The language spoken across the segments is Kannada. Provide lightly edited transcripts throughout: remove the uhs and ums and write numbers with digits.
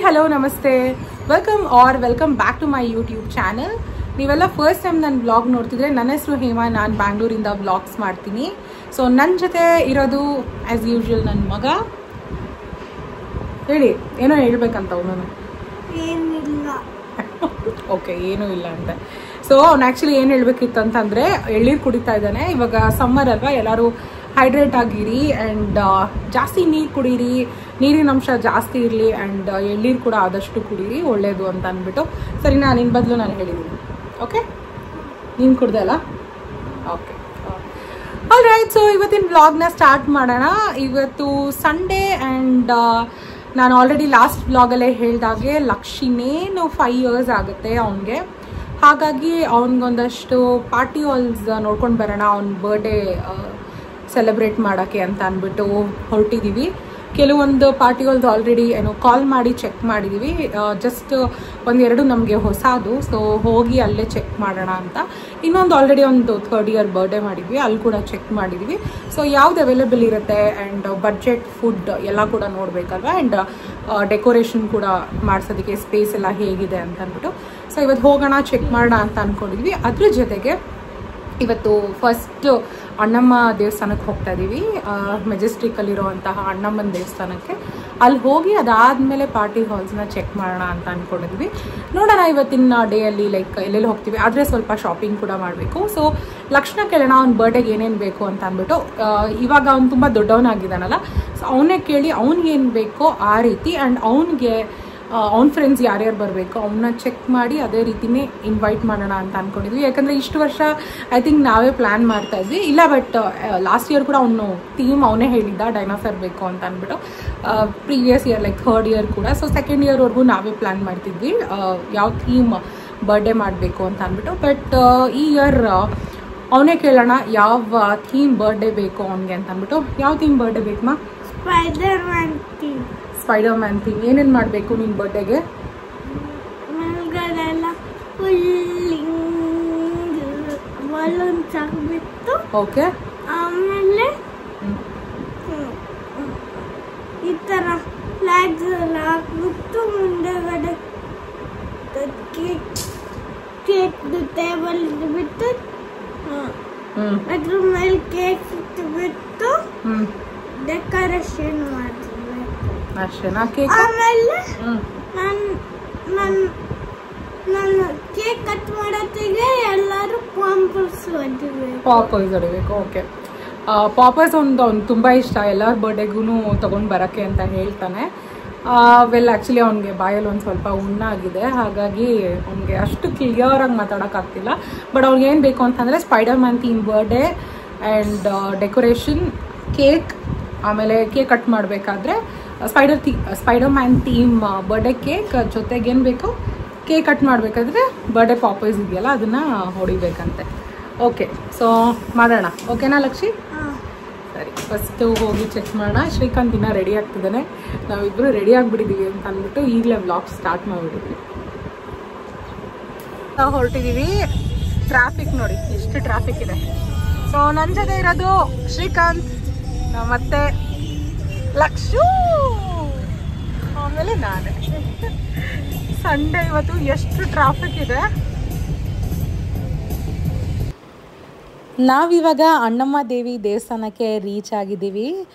ಹಲೋ ನಮಸ್ತೆ, welcome back to my YouTube channel. ನೀವೆಲ್ಲ ಫಸ್ಟ್ ಟೈಮ್ ನನ್ನ ಬ್ಲಾಗ್ ನೋಡ್ತಿದ್ರೆ, ನನ್ನ ಹೆಸರು ಹೇಮಾ, ನಾನು ಬ್ಯಾಂಗ್ಳೂರಿಂದ ಬ್ಲಾಗ್ಸ್ ಮಾಡ್ತೀನಿ. ಸೊ ನನ್ನ ಜೊತೆ ಇರೋದು ಆ್ಯಸ್ ಯೂಶ್ವಲ್ ನನ್ನ ಮಗ. ಹೇಳಿ, ಏನೋ ಹೇಳ್ಬೇಕಂತ ಅವನು. ಏನಿಲ್ಲ. ಓಕೆ, ಏನೂ ಇಲ್ಲ ಅಂತ. ಸೊ ಅವ್ನು ಆ್ಯಕ್ಚುಲಿ ಏನು ಹೇಳಬೇಕಿತ್ತು ಅಂತಂದರೆ, ಎಳ್ಳೀರು ಕುಡಿತಾ ಇದ್ದಾನೆ. ಇವಾಗ ಸಮ್ಮರ್ ಅಲ್ವಾ, ಎಲ್ಲರೂ ಹೈಡ್ರೇಟ್ ಆಗಿರಿ ಆ್ಯಂಡ್ ಜಾಸ್ತಿ ನೀರು ಕುಡೀರಿ, ನೀರಿನ ಅಂಶ ಜಾಸ್ತಿ ಇರಲಿ ಆ್ಯಂಡ್ ಎಳ್ಳೀರು ಕೂಡ ಆದಷ್ಟು ಕುಡೀರಿ, ಒಳ್ಳೆಯದು ಅಂತ ಅಂದ್ಬಿಟ್ಟು. ಸರಿ, ನಾನು ನಿನ್ನ ಬದಲು ನಾನು ಹೇಳಿದ್ದೀನಿ. ಓಕೆ, ನೀನು ಕುಡ್ದೆ ಅಲ್ಲ? Okay, all right. ಸೊ ಇವತ್ತಿನ ವ್ಲಾಗ್ನ ಸ್ಟಾರ್ಟ್ ಮಾಡೋಣ. ಇವತ್ತು ಸಂಡೇ ಆ್ಯಂಡ್ ನಾನು ಆಲ್ರೆಡಿ ಲಾಸ್ಟ್ ವ್ಲಾಗಲ್ಲೇ ಹೇಳಿದಾಗೆ ಲಕ್ಷಿನೇನು 5 years ಆಗುತ್ತೆ ಅವನಿಗೆ. ಹಾಗಾಗಿ ಅವನಿಗೊಂದಷ್ಟು ಪಾರ್ಟಿ ಹಾಲ್ಸ್ ನೋಡ್ಕೊಂಡು ಬರೋಣ, ಅವ್ನ ಬರ್ಡೇ ಸೆಲೆಬ್ರೇಟ್ ಮಾಡೋಕ್ಕೆ ಅಂತ ಅಂದ್ಬಿಟ್ಟು ಹೊರಟಿದ್ದೀವಿ. ಕೆಲವೊಂದು ಪಾರ್ಟಿ ಹಾಲ್ಸ್ ಆಲ್ರೆಡಿ ಕಾಲ್ ಮಾಡಿ ಚೆಕ್ ಮಾಡಿದ್ದೀವಿ. ಜಸ್ಟ್ ಒಂದೆರಡು ನಮಗೆ ಹೊಸದು, ಸೊ ಹೋಗಿ ಅಲ್ಲೇ ಚೆಕ್ ಮಾಡೋಣ ಅಂತ. ಇನ್ನೊಂದು ಆಲ್ರೆಡಿ ಒಂದು 3rd year ಬರ್ಡೇ ಮಾಡಿದ್ವಿ, ಅಲ್ಲಿ ಕೂಡ ಚೆಕ್ ಮಾಡಿದ್ದೀವಿ. ಸೊ ಯಾವ್ದು ಅವೈಲೇಬಲ್ ಇರುತ್ತೆ ಆ್ಯಂಡ್ ಬಡ್ಜೆಟ್ ಫುಡ್ ಎಲ್ಲ ಕೂಡ ನೋಡಬೇಕಲ್ವ, ಆ್ಯಂಡ್ ಡೆಕೋರೇಷನ್ ಕೂಡ ಮಾಡಿಸೋದಕ್ಕೆ ಸ್ಪೇಸ್ ಎಲ್ಲ ಹೇಗಿದೆ ಅಂತ ಅಂದ್ಬಿಟ್ಟು. ಸೊ ಇವತ್ತು ಹೋಗೋಣ, ಚೆಕ್ ಮಾಡೋಣ ಅಂತ ಅಂದ್ಕೊಂಡಿದ್ವಿ. ಅದ್ರ ಜೊತೆಗೆ ಇವತ್ತು ಫಸ್ಟ್ ಅಣ್ಣಮ್ಮ ದೇವಸ್ಥಾನಕ್ಕೆ ಹೋಗ್ತಾ ಇದ್ದೀವಿ, ಮೆಜೆಸ್ಟಿಕಲ್ಲಿರೋವಂತಹ ಅಣ್ಣಮ್ಮನ ದೇವಸ್ಥಾನಕ್ಕೆ. ಅಲ್ಲಿ ಹೋಗಿ ಅದಾದಮೇಲೆ ಪಾರ್ಟಿ ಹಾಲ್ಸ್ನ ಚೆಕ್ ಮಾಡೋಣ ಅಂತ ಅಂದ್ಕೊಂಡಿದ್ವಿ. ನೋಡೋಣ ಇವತ್ತಿನ ಡೇಯಲ್ಲಿ ಲೈಕ್ ಎಲ್ಲೆಲ್ಲಿ ಹೋಗ್ತೀವಿ. ಆದರೆ ಸ್ವಲ್ಪ ಶಾಪಿಂಗ್ ಕೂಡ ಮಾಡಬೇಕು. ಸೊ ಲಕ್ಷಣ ಕೇಳೋಣ ಅವ್ನ ಬರ್ಡೇಗೆ ಏನೇನು ಬೇಕು ಅಂತ ಅಂದ್ಬಿಟ್ಟು. ಇವಾಗ ಅವ್ನು ತುಂಬ ದೊಡ್ಡವನಾಗಿದ್ದಾನಲ್ಲ, ಸೊ ಅವನ್ನೇ ಕೇಳಿ ಅವ್ನಿಗೇನು ಬೇಕೋ ಆ ರೀತಿ, ಆ್ಯಂಡ್ ಅವ್ನಿಗೆ ಅವ್ನ ಫ್ರೆಂಡ್ಸ್ ಯಾರ್ಯಾರು ಬರಬೇಕು ಅವನ್ನ ಚೆಕ್ ಮಾಡಿ ಅದೇ ರೀತಿನೇ ಇನ್ವೈಟ್ ಮಾಡೋಣ ಅಂತ ಅಂದ್ಕೊಂಡಿದ್ವಿ. ಯಾಕಂದರೆ ಇಷ್ಟು ವರ್ಷ ಐ ಥಿಂಕ್ ನಾವೇ ಪ್ಲ್ಯಾನ್ ಮಾಡ್ತಾ ಇದ್ವಿ ಇಲ್ಲ, ಬಟ್ ಲಾಸ್ಟ್ ಇಯರ್ ಕೂಡ ಅವನು ಥೀಮ್ ಅವನೇ ಹೇಳಿದ್ದ ಡೈನಾಸರ್ ಬೇಕು ಅಂತ ಅಂದ್ಬಿಟ್ಟು. Previous year like 3rd year ಕೂಡ. ಸೊ 2nd yearವರೆಗೂ ನಾವೇ ಪ್ಲ್ಯಾನ್ ಮಾಡ್ತಿದ್ವಿ ಯಾವ ಥೀಮ್ ಬರ್ಡೇ ಮಾಡಬೇಕು ಅಂತ ಅಂದ್ಬಿಟ್ಟು. ಬಟ್ ಈ ಇಯರ್ ಅವನೇ ಕೇಳೋಣ ಯಾವ ಥೀಮ್ ಬರ್ಡೇ ಬೇಕು ಅವನಿಗೆ ಅಂತ ಅಂದ್ಬಿಟ್ಟು. ಯಾವ ಥೀಮ್ ಬರ್ಡೇ ಬೇಕಮ್ಮ? Spider Man theme. ಏನೇನು ಮಾಡಬೇಕು ನಿನ್ನ ಬರ್ಡೇಗೆ? ಓಕೆ, ಆಮೇಲೆ ಈ ಥರ ಫ್ಲಾಗ್ಸ್ ಎಲ್ಲ ಹಾಕ್ಬಿಟ್ಟು ಮುಂದೆಗಡೆ ಕೇಕ್ ಟೇಬಲ್ ಬಿಟ್ಟು ಅದ್ರ ಮೇಲೆ ಕೇಕ್ ಇಟ್ಬಿಟ್ಟು ಡೆಕೋರೇಷನ್ ಮಾಡ್ತೀವಿ ಅಷ್ಟೇನಾ? ಕೇಕ್ ಆಮೇಲೆ ನಾನು ಕೇಕ್ ಕಟ್ ಮಾಡೋತ್ತಿಗೆ ಎಲ್ಲರೂ ಪಾಪರ್ಸ್ ಹೊಡಿಬೇಕು. ಓಕೆ, ಪಾಪರ್ಸ್ ಅವ್ನು ತುಂಬ ಇಷ್ಟ, ಎಲ್ಲರ ಬರ್ಡೇಗೂ ತೊಗೊಂಡು ಬರೋಕ್ಕೆ ಅಂತ ಹೇಳ್ತಾನೆ. ವೆಲ್ ಆ್ಯಕ್ಚುಲಿ ಅವ್ನಿಗೆ ಬಾಯಲ್ಲಿ ಒಂದು ಸ್ವಲ್ಪ ಹುಣ್ಣಾಗಿದೆ, ಹಾಗಾಗಿ ಅವ್ನಿಗೆ ಅಷ್ಟು ಕ್ಲಿಯರಾಗಿ ಮಾತಾಡೋಕ್ಕಾಗ್ತಿಲ್ಲ. ಬಟ್ ಅವ್ನಿಗೆ ಏನು ಬೇಕು ಅಂತಂದರೆ spider Man theme birthday and decoration, cake, ಆಮೇಲೆ ಕೇಕ್ ಕಟ್ ಮಾಡಬೇಕಾದ್ರೆ spider Man theme birthday cake, ಜೊತೆಗೆ ಏನು ಬೇಕು ಕೇಕ್ ಕಟ್ ಮಾಡಬೇಕಾದ್ರೆ ಬರ್ಡೇ ಪಾಪರ್ಸ್ ಇದೆಯಲ್ಲ ಅದನ್ನು ಹೊಡಿಬೇಕಂತೆ. ಓಕೆ, ಸೊ ಮಾಡೋಣ. ಓಕೆನಾ ಲಕ್ಷಿ? ಸರಿ, ಫಸ್ಟು ಹೋಗಿ ಚೆಕ್ ಮಾಡೋಣ. ಶ್ರೀಕಾಂತ್ ದಿನ ರೆಡಿ ಆಗ್ತಿದ್ದಾನೆ, ನಾವಿಬ್ಬರು ರೆಡಿ ಆಗಿಬಿಟ್ಟಿದ್ದೀವಿ ಅಂತ ಅಂದ್ಬಿಟ್ಟು ಈಗಲೇ ವ್ಲಾಗ್ ಸ್ಟಾರ್ಟ್ ಮಾಡಿಬಿಟ್ಟಿದ್ವಿ. ನಾವು ಹೊರಟಿದ್ದೀವಿ. ಟ್ರಾಫಿಕ್ ನೋಡಿ ಎಷ್ಟು ಟ್ರಾಫಿಕ್ ಇದೆ. ಸೊ ನನ್ನ ಜೊತೆ ಇರೋದು ಶ್ರೀಕಾಂತ್, ಮತ್ತೆ ಲಕ್ಷು, ಆಮೇಲೆ ನಾನು. ಸಂಡೇ ಇವತ್ತು ಎಷ್ಟು ಟ್ರಾಫಿಕ್ ಇದೆ. ನಾವಿವಾಗ ಅಣ್ಣಮ್ಮ ದೇವಿ ದೇವಸ್ಥಾನಕ್ಕೆ ರೀಚ್ ಆಗಿದ್ದೀವಿ.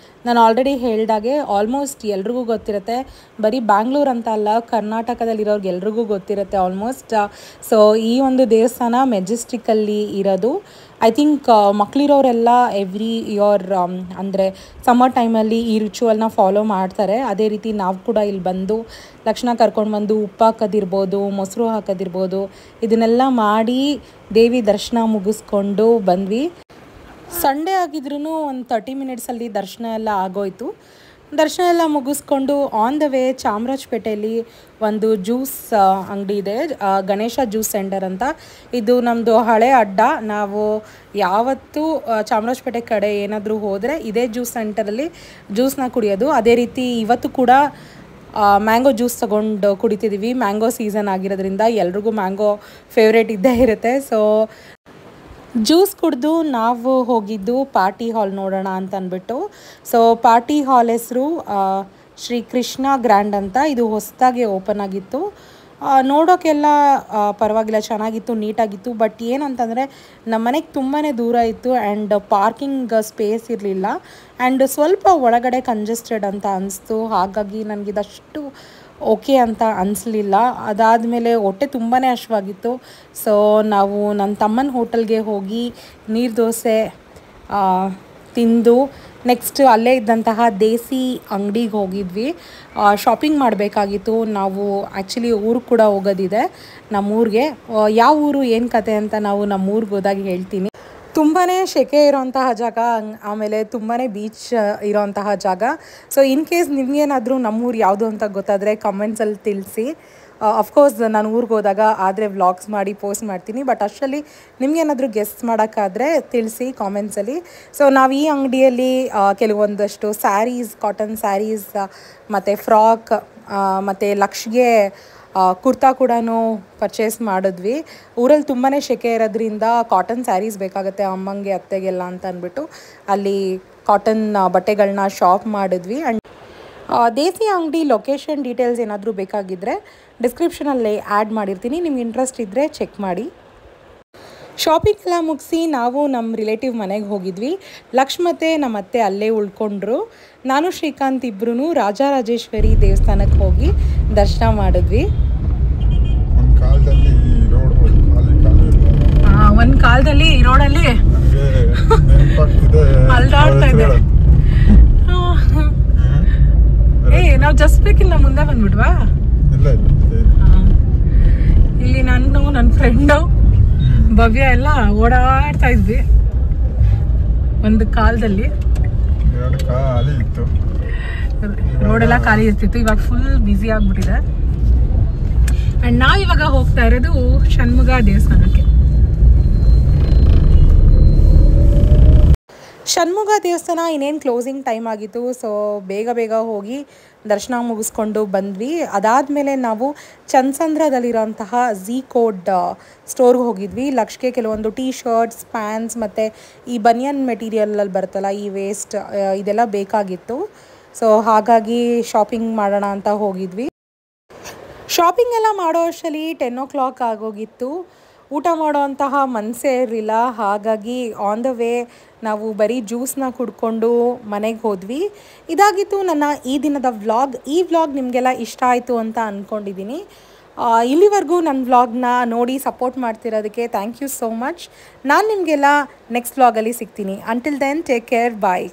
ನಾನು ಆಲ್ರೆಡಿ ಹೇಳಿದಾಗೆ ಆಲ್ಮೋಸ್ಟ್ ಎಲ್ರಿಗೂ ಗೊತ್ತಿರುತ್ತೆ, ಬರೀ ಬ್ಯಾಂಗ್ಳೂರ್ ಅಂತ ಅಲ್ಲ, ಕರ್ನಾಟಕದಲ್ಲಿರೋರ್ಗೆ ಎಲ್ರಿಗೂ ಗೊತ್ತಿರುತ್ತೆ ಆಲ್ಮೋಸ್ಟ್. ಸೊ ಈ ಒಂದು ದೇವಸ್ಥಾನ ಮೆಜೆಸ್ಟಿಕಲ್ಲಿ ಇರೋದು. ಐ ಥಿಂಕ್ ಮಕ್ಕಳಿರೋರೆಲ್ಲ ಎವ್ರಿ ಇಯರ್ ಅಂದರೆ ಸಮ್ಮರ್ ಟೈಮಲ್ಲಿ ಈ ರಿಚುವಲ್ನ ಫಾಲೋ ಮಾಡ್ತಾರೆ. ಅದೇ ರೀತಿ ನಾವು ಕೂಡ ಇಲ್ಲಿ ಬಂದು ಲಕ್ಷಣ ಕರ್ಕೊಂಡು ಬಂದು ಉಪ್ಪು ಹಾಕೋದಿರ್ಬೋದು, ಮೊಸರು ಹಾಕೋದಿರ್ಬೋದು, ಇದನ್ನೆಲ್ಲ ಮಾಡಿ ದೇವಿ ದರ್ಶನ ಮುಗಿಸ್ಕೊಂಡು ಬಂದ್ವಿ. ಸಂಡೇ ಆಗಿದ್ರೂ ಒಂದು 30 minutesಲ್ಲಿ ದರ್ಶನ ಎಲ್ಲ ಆಗೋಯ್ತು. ದರ್ಶನ ಎಲ್ಲ ಮುಗಿಸ್ಕೊಂಡು ಆನ್ ದ ವೇ ಚಾಮರಾಜಪೇಟೆಯಲ್ಲಿ ಒಂದು ಜ್ಯೂಸ್ ಅಂಗಡಿ ಇದೆ, ಗಣೇಶ ಜ್ಯೂಸ್ ಸೆಂಟರ್ ಅಂತ. ಇದು ನಮ್ಮದು ಹಳೆ ಅಡ್ಡ. ನಾವು ಯಾವತ್ತೂ ಚಾಮರಾಜಪೇಟೆ ಕಡೆ ಏನಾದರೂ ಹೋದರೆ ಇದೇ ಜ್ಯೂಸ್ ಸೆಂಟರಲ್ಲಿ ಜ್ಯೂಸ್ನ ಕುಡಿಯೋದು. ಅದೇ ರೀತಿ ಇವತ್ತು ಕೂಡ ಮ್ಯಾಂಗೋ ಜ್ಯೂಸ್ ತೊಗೊಂಡು ಕುಡಿತಿದ್ದೀವಿ. ಮ್ಯಾಂಗೋ ಸೀಸನ್ ಆಗಿರೋದ್ರಿಂದ ಎಲ್ರಿಗೂ ಮ್ಯಾಂಗೋ ಫೇವ್ರೇಟ್ ಇದ್ದೇ ಇರುತ್ತೆ. ಸೊ ಜ್ಯೂಸ್ ಕುಡಿದು ನಾವು ಹೋಗಿದ್ದು ಪಾರ್ಟಿ ಹಾಲ್ ನೋಡೋಣ ಅಂತ ಅಂದ್ಬಿಟ್ಟು. ಸೊ ಪಾರ್ಟಿ ಹಾಲ್ ಹೆಸರು ಶ್ರೀ ಕೃಷ್ಣ ಗ್ರ್ಯಾಂಡ್ ಅಂತ. ಇದು ಹೊಸದಾಗಿ ಓಪನ್ ಆಗಿತ್ತು. ನೋಡೋಕ್ಕೆಲ್ಲ ಪರವಾಗಿಲ್ಲ, ಚೆನ್ನಾಗಿತ್ತು, ನೀಟಾಗಿತ್ತು. ಬಟ್ ಏನಂತಂದರೆ ನಮ್ಮ ಮನೆಗೆ ತುಂಬಾ ದೂರ ಇತ್ತು ಆ್ಯಂಡ್ ಪಾರ್ಕಿಂಗ್ ಸ್ಪೇಸ್ ಇರಲಿಲ್ಲ ಆ್ಯಂಡ್ ಸ್ವಲ್ಪ ಒಳಗಡೆ ಕಂಜೆಸ್ಟೆಡ್ ಅಂತ ಅನಿಸ್ತು. ಹಾಗಾಗಿ ನನಗಿದಷ್ಟು ಓಕೆ ಅಂತ ಅನಿಸ್ಲಿಲ್ಲ. ಅದಾದಮೇಲೆ ಹೊಟ್ಟೆ ತುಂಬಾ ಹಶ್ವಾಗಿತ್ತು. ಸೊ ನಾವು ನನ್ನ ತಮ್ಮನ ಹೋಟೆಲ್ಗೆ ಹೋಗಿ ನೀರು ದೋಸೆ ತಿಂದು ನೆಕ್ಸ್ಟ್ ಅಲ್ಲೇ ಇದ್ದಂತಹ ದೇಸಿ ಅಂಗಡಿಗೆ ಹೋಗಿದ್ವಿ. ಶಾಪಿಂಗ್ ಮಾಡಬೇಕಾಗಿತ್ತು. ನಾವು ಆ್ಯಕ್ಚುಲಿ ಊರಿಗೆ ಕೂಡ ಹೋಗೋದಿದೆ, ನಮ್ಮೂರಿಗೆ. ಯಾವ ಊರು ಏನು ಕತೆ ಅಂತ ನಾವು ನಮ್ಮೂರಿಗೆ ಹೋದಾಗ ಹೇಳ್ತೀನಿ. ತುಂಬಾ ಸೆಕೆ ಇರೋಂತಹ ಜಾಗ, ಆಮೇಲೆ ತುಂಬಾ ಬೀಚ್ ಇರೋಂತಹ ಜಾಗ. ಸೊ ಇನ್ ಕೇಸ್ ನಿಮಗೇನಾದರೂ ನಮ್ಮೂರು ಯಾವುದು ಅಂತ ಗೊತ್ತಾದರೆ ಕಮೆಂಟ್ಸಲ್ಲಿ ತಿಳಿಸಿ. ಅಫ್ಕೋರ್ಸ್ ನಾನು ಊರಿಗೆ ಹೋದಾಗ ಆದರೆ ವ್ಲಾಗ್ಸ್ ಮಾಡಿ ಪೋಸ್ಟ್ ಮಾಡ್ತೀನಿ. ಬಟ್ ಅಷ್ಟರಲ್ಲಿ ನಿಮಗೇನಾದರೂ ಗೆಸ್ಟ್ ಮಾಡೋಕ್ಕಾದರೆ ತಿಳಿಸಿ ಕಾಮೆಂಟ್ಸಲ್ಲಿ. ಸೊ ನಾವು ಈ ಅಂಗಡಿಯಲ್ಲಿ ಕೆಲವೊಂದಷ್ಟು ಸ್ಯಾರೀಸ್, ಕಾಟನ್ ಸ್ಯಾರೀಸ್ ಮತ್ತು ಫ್ರಾಕ್ ಮತ್ತು ಲಕ್ಷ್ಗೆ ಕುರ್ತಾ ಕೂಡ ಪರ್ಚೇಸ್ ಮಾಡಿದ್ವಿ. ಊರಲ್ಲಿ ತುಂಬಾ ಸೆಕೆ ಇರೋದ್ರಿಂದ ಕಾಟನ್ ಸ್ಯಾರೀಸ್ ಬೇಕಾಗುತ್ತೆ ಅಮ್ಮಂಗೆ, ಅತ್ತೆಗೆಲ್ಲ ಅಂತ ಅಂದ್ಬಿಟ್ಟು ಅಲ್ಲಿ ಕಾಟನ್ ಬಟ್ಟೆಗಳನ್ನ ಶಾಪ್ ಮಾಡಿದ್ವಿ. ಆ್ಯಂಡ್ ದೇಸಿ ಅಂಗಡಿ ಲೊಕೇಶನ್ ಡೀಟೇಲ್ಸ್ ಏನಾದರೂ ಬೇಕಾಗಿದ್ದರೆ ಡಿಸ್ಕ್ರಿಪ್ಷನಲ್ಲಿ ಆ್ಯಡ್ ಮಾಡಿರ್ತೀನಿ, ನಿಮ್ಗೆ ಇಂಟ್ರೆಸ್ಟ್ ಇದ್ದರೆ ಚೆಕ್ ಮಾಡಿ. ಶಾಪಿಂಗ್ ಎಲ್ಲ ಮುಗಿಸಿ ನಾವು ನಮ್ಮ ರಿಲೇಟಿವ್ ಮನೆಗೆ ಹೋಗಿದ್ವಿ. ಲಕ್ಷ್ಮತೆ ನಮ್ಮ ಅತ್ತೆ ಅಲ್ಲೇ ಉಳ್ಕೊಂಡ್ರು. ನಾನು ಶ್ರೀಕಾಂತ್ ಇಬ್ಬರೂ ರಾಜರಾಜೇಶ್ವರಿ ದೇವಸ್ಥಾನಕ್ಕೆ ಹೋಗಿ ದರ್ಶನ ಮಾಡಿದ್ವಿ. ಒಂದು ಕಾಲದಲ್ಲಿ ಈ ರೋಡಲ್ಲಿ ಅಲ್ದಾಡ್ತಾ ಇದೆ. ನಾವು ಜಸ್ಟ್ ಬೇಕಿಲ್ಲ ಮುಂದೆ ಬಂದ್ಬಿಟ್ವಾ? ಇಲ್ಲಿ ನನ್ನ ಫ್ರೆಂಡು ಭವ್ಯ ಎಲ್ಲ ಓಡಾಡ್ತಾ ಇದ್ವಿ ಒಂದು ಕಾಲದಲ್ಲಿ. ರೋಡೆಲ್ಲ ಖಾಲಿ ಇರ್ತಿತ್ತು, ಇವಾಗ ಫುಲ್ ಬ್ಯುಸಿ ಆಗ್ಬಿಟ್ಟಿದೆ. ಅಂಡ್ ನಾವಿವಾಗ ಹೋಗ್ತಾ ಇರೋದು ಷಣ್ಮುಗ ದೇವಸ್ಥಾನಕ್ಕೆ. ಷಣ್ಮುಗ ದೇವಸ್ಥಾನ ಇನ್ನೇನು ಕ್ಲೋಸಿಂಗ್ ಟೈಮ್ ಆಗಿತ್ತು. ಸೊ ಬೇಗ ಹೋಗಿ ದರ್ಶನ ಮುಗಿಸ್ಕೊಂಡು ಬಂದ್ವಿ. ಅದಾದಮೇಲೆ ನಾವು ಚನ್ನಸಂದ್ರದಲ್ಲಿರೋಂತಹ ಝೀ ಕೋಡ್ ಸ್ಟೋರ್ಗೆ ಹೋಗಿದ್ವಿ. ಲಕ್ಷ್ಗೆ ಕೆಲವೊಂದು ಟೀ ಶರ್ಟ್ಸ್, ಪ್ಯಾಂಟ್ಸ್ ಮತ್ತು ಈ ಬನಿಯನ್ ಮೆಟೀರಿಯಲಲ್ಲಿ ಬರುತ್ತಲ್ಲ ಈ ವೇಸ್ಟ್, ಇದೆಲ್ಲ ಬೇಕಾಗಿತ್ತು. ಸೊ ಹಾಗಾಗಿ ಶಾಪಿಂಗ್ ಮಾಡೋಣ ಅಂತ ಹೋಗಿದ್ವಿ. ಶಾಪಿಂಗ್ ಎಲ್ಲ ಮಾಡೋ ಅಷ್ಟರಲ್ಲಿ 10 o'clock ಆಗೋಗಿತ್ತು. ಊಟ ಮಾಡೋಂತಹ ಮನಸ್ಸೇ ಇರಲಿಲ್ಲ. ಹಾಗಾಗಿ ಆನ್ ದ ವೇ ನಾವು ಬರೀ ಜ್ಯೂಸನ್ನ ಕುಡ್ಕೊಂಡು ಮನೆಗೆ ಹೋದ್ವಿ. ಇದಾಗಿತ್ತು ನನ್ನ ಈ ದಿನದ ವ್ಲಾಗ್. ಈ ವ್ಲಾಗ್ ನಿಮಗೆಲ್ಲ ಇಷ್ಟ ಆಯಿತು ಅಂತ ಅಂದ್ಕೊಂಡಿದ್ದೀನಿ. ಇಲ್ಲಿವರೆಗೂ ನನ್ನ ವ್ಲಾಗ್ನ ನೋಡಿ ಸಪೋರ್ಟ್ ಮಾಡ್ತಿರೋದಕ್ಕೆ ಥ್ಯಾಂಕ್ ಯು ಸೋ ಮಚ್. ನಾನು ನಿಮಗೆಲ್ಲ ನೆಕ್ಸ್ಟ್ ವ್ಲಾಗಲ್ಲಿ ಸಿಗ್ತೀನಿ. ಅಂಟಿಲ್ ದೆನ್ ಟೇಕ್ ಕೇರ್, ಬಾಯ್.